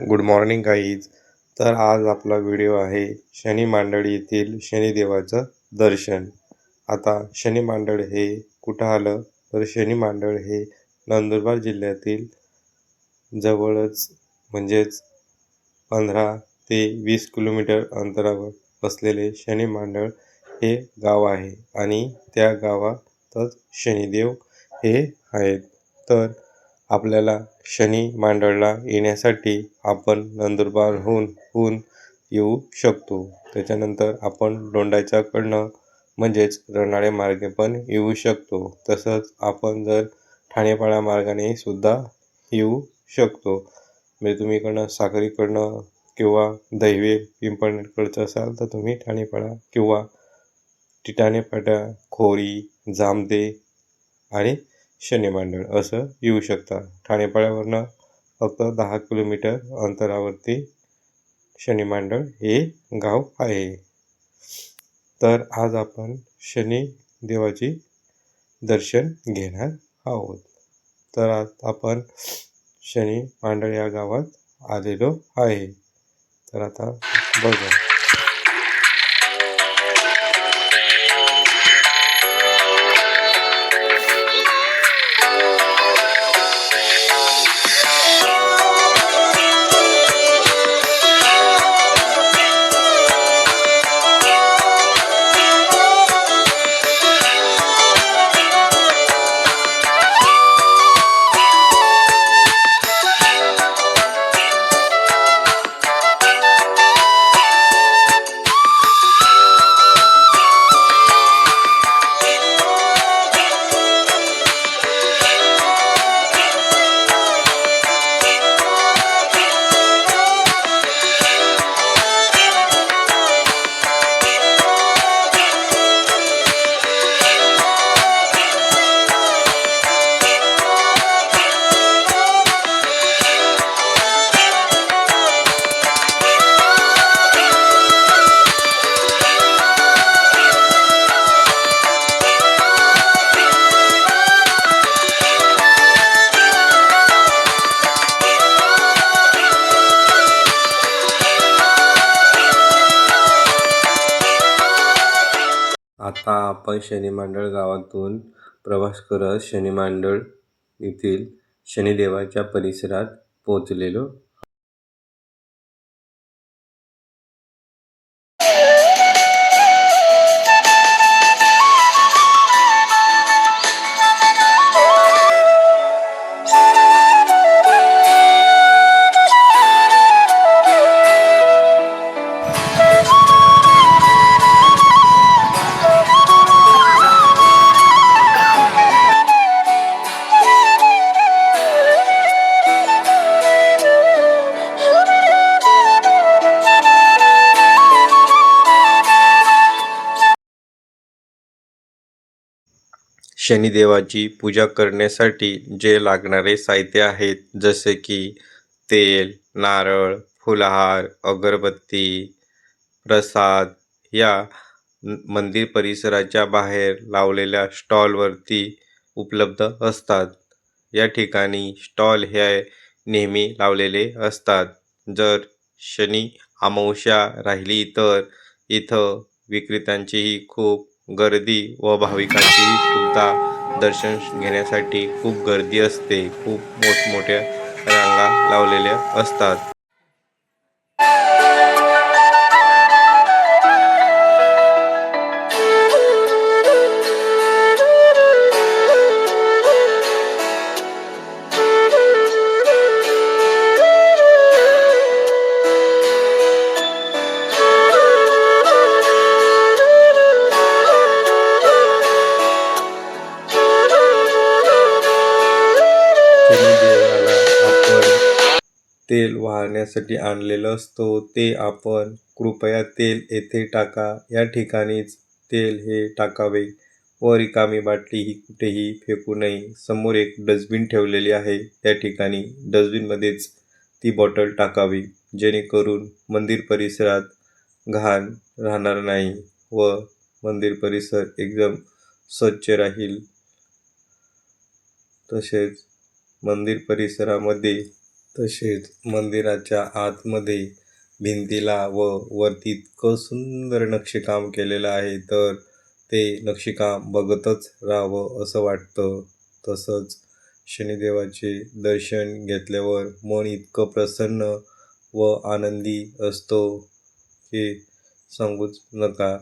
Good morning guys. तर आज आपला व्हिडिओ आहे शनी मांडळ येथील शनिदेवाचं दर्शन. आता शनी मांडळ हे कुठं आलं तर शनी मांडळ हे नंदुरबार जिल्ह्यातील जवळच म्हणजेच 15 ते 20 किलोमीटर अंतरावर असलेले शनी मांडळ हे गाव आहे आणि त्या गावातच शनिदेव हे आहेत. तर आपल्याला शनी मांडळला येण्यासाठी आपण नंदुरबारहून येऊ शकतो. त्याच्यानंतर आपण दोंडाच्याकडनं म्हणजेच रनाळे मार्गे पण येऊ शकतो. तसंच आपण जर ठाणेपाडा मार्गाने सुद्धा येऊ शकतो. म्हणजे तुम्ही इकडनं साक्रीकडनं किंवा दहिवे पिंपळनेरकडचं असाल तर तुम्ही ठाणेपाडा किंवा टिटाणेपाडा, खोरी, जामते आणि शनी मांडळ असं येऊ शकता. ठाणेपाड्यावरनं फक्त 10 किलोमीटर अंतरावरती शनी मांडळ हे गाव आहे. तर आज आपण शनी देवाची दर्शन घेणार आहोत. तर आज आपण शनी मांडळ या गावात आलेलो आहे. तर आता बघा. आता आपण शनी मांडळ गावातून प्रवास करत शनी मांडळ येथील शनिदेवाच्या परिसरात पोहोचलेलो. शनिदेवाची पूजा करण्यासाठी जे लागणारे साहित्य आहेत, जसे की तेल, नारळ, फुलहार, अगरबत्ती, प्रसाद या मंदिर परिसराच्या बाहेर लावलेल्या स्टॉलवरती उपलब्ध असतात. या ठिकाणी स्टॉल हे नेहमी लावलेले असतात. जर शनी अमावस्या राहिली तर इथं विक्रेत्यांचीही खूप गर्दी व भाविकांचीही सुद्धा दर्शन घेण्यासाठी खूप गर्दी असते. खूप मोठमोठ्या रांगा लावलेल्या असतात. शनिदेवाला आपण तेल वाहण्यासाठी आणलेलं असतो, ते आपण कृपया तेल येथे टाका, या ठिकाणीच तेल हे टाकावे व रिकामी बाटली ही कुठेही फेकू नये. समोर एक डस्टबिन ठेवलेली आहे, त्या ठिकाणी डस्टबिनमध्येच ती बॉटल टाकावी, जेणेकरून मंदिर परिसरात घाण राहणार नाही व मंदिर परिसर एकदम स्वच्छ राहील. तसेच मंदिर परिसरामध्ये तसेच मंदिराच्या आतमध्ये भिंतीला व वरती इतकं सुंदर नक्षीकाम केलेलं आहे, तर ते नक्षीकाम बघतच राहावं असं वाटतं. तसंच शनिदेवाचे दर्शन घेतल्यावर मन इतकं प्रसन्न व आनंदी असतो की सांगूच नका.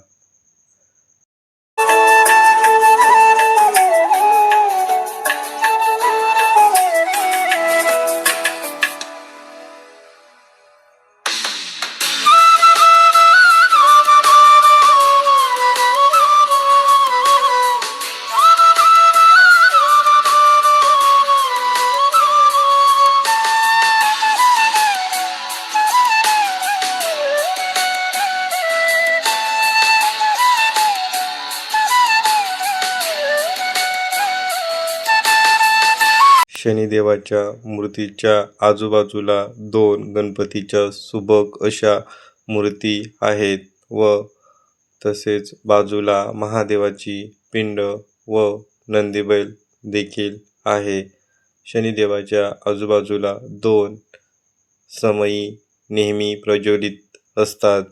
शनिदेवाच्या मूर्तीच्या आजूबाजूला 2 गणपतीच्या सुबक अशा मूर्ती आहेत व तसेच बाजूला महादेवाची पिंड व नंदीबैल देखील आहे. शनिदेवाच्या आजूबाजूला 2 समई नेहमी प्रज्वलित असतात.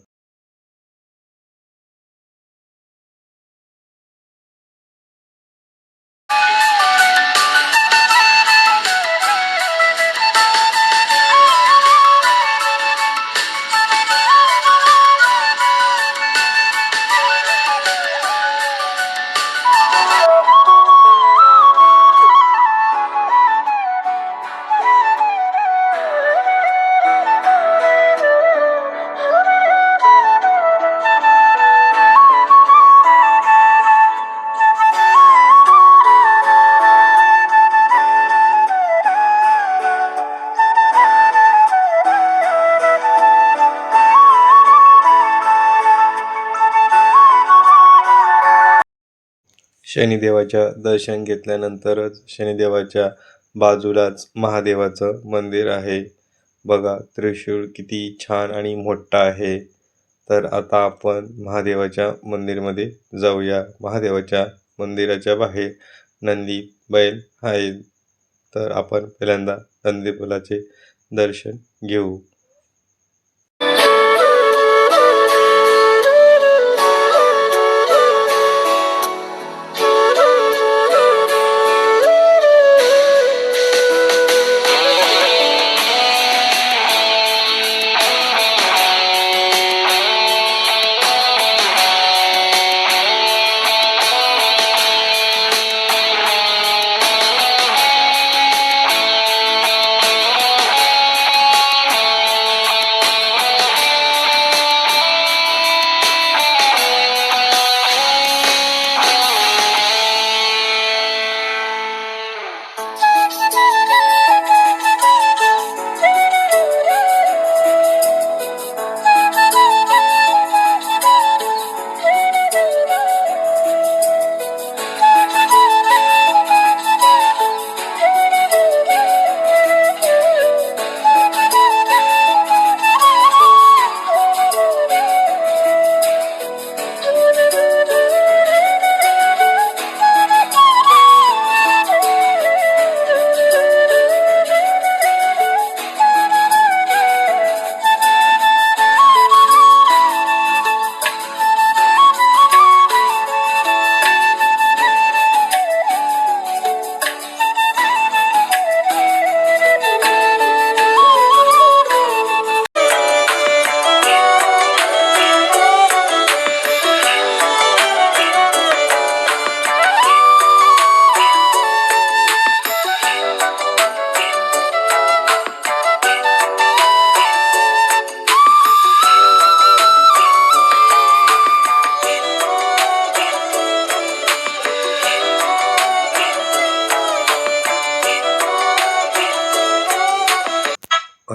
शनिदेवाच्या दर्शन घेतल्यानंतरच शनिदेवाच्या बाजूलाच महादेवाचं मंदिर आहे. बघा त्रिशूळ किती छान आणि मोठा आहे. तर आता आपण महादेवाच्या मंदिरमध्ये जाऊया. महादेवाच्या मंदिराच्या बाहेर नंदी बैल आहेत. तर आपण पहिल्यांदा नंदीबैलाचे दर्शन घेऊ.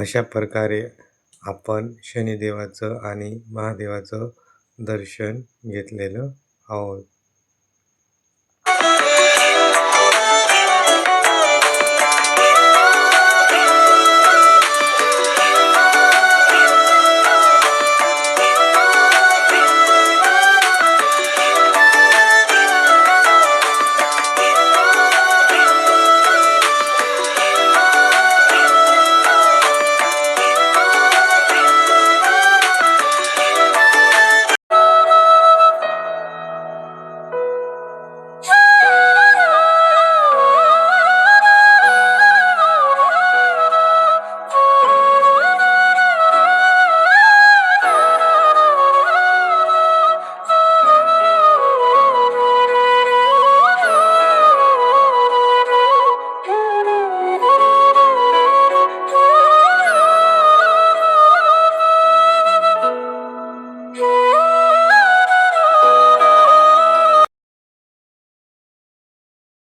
अशा प्रकारे आपण शनिदेवाचं आणि महादेवाचं दर्शन घेतलेलं आहोत.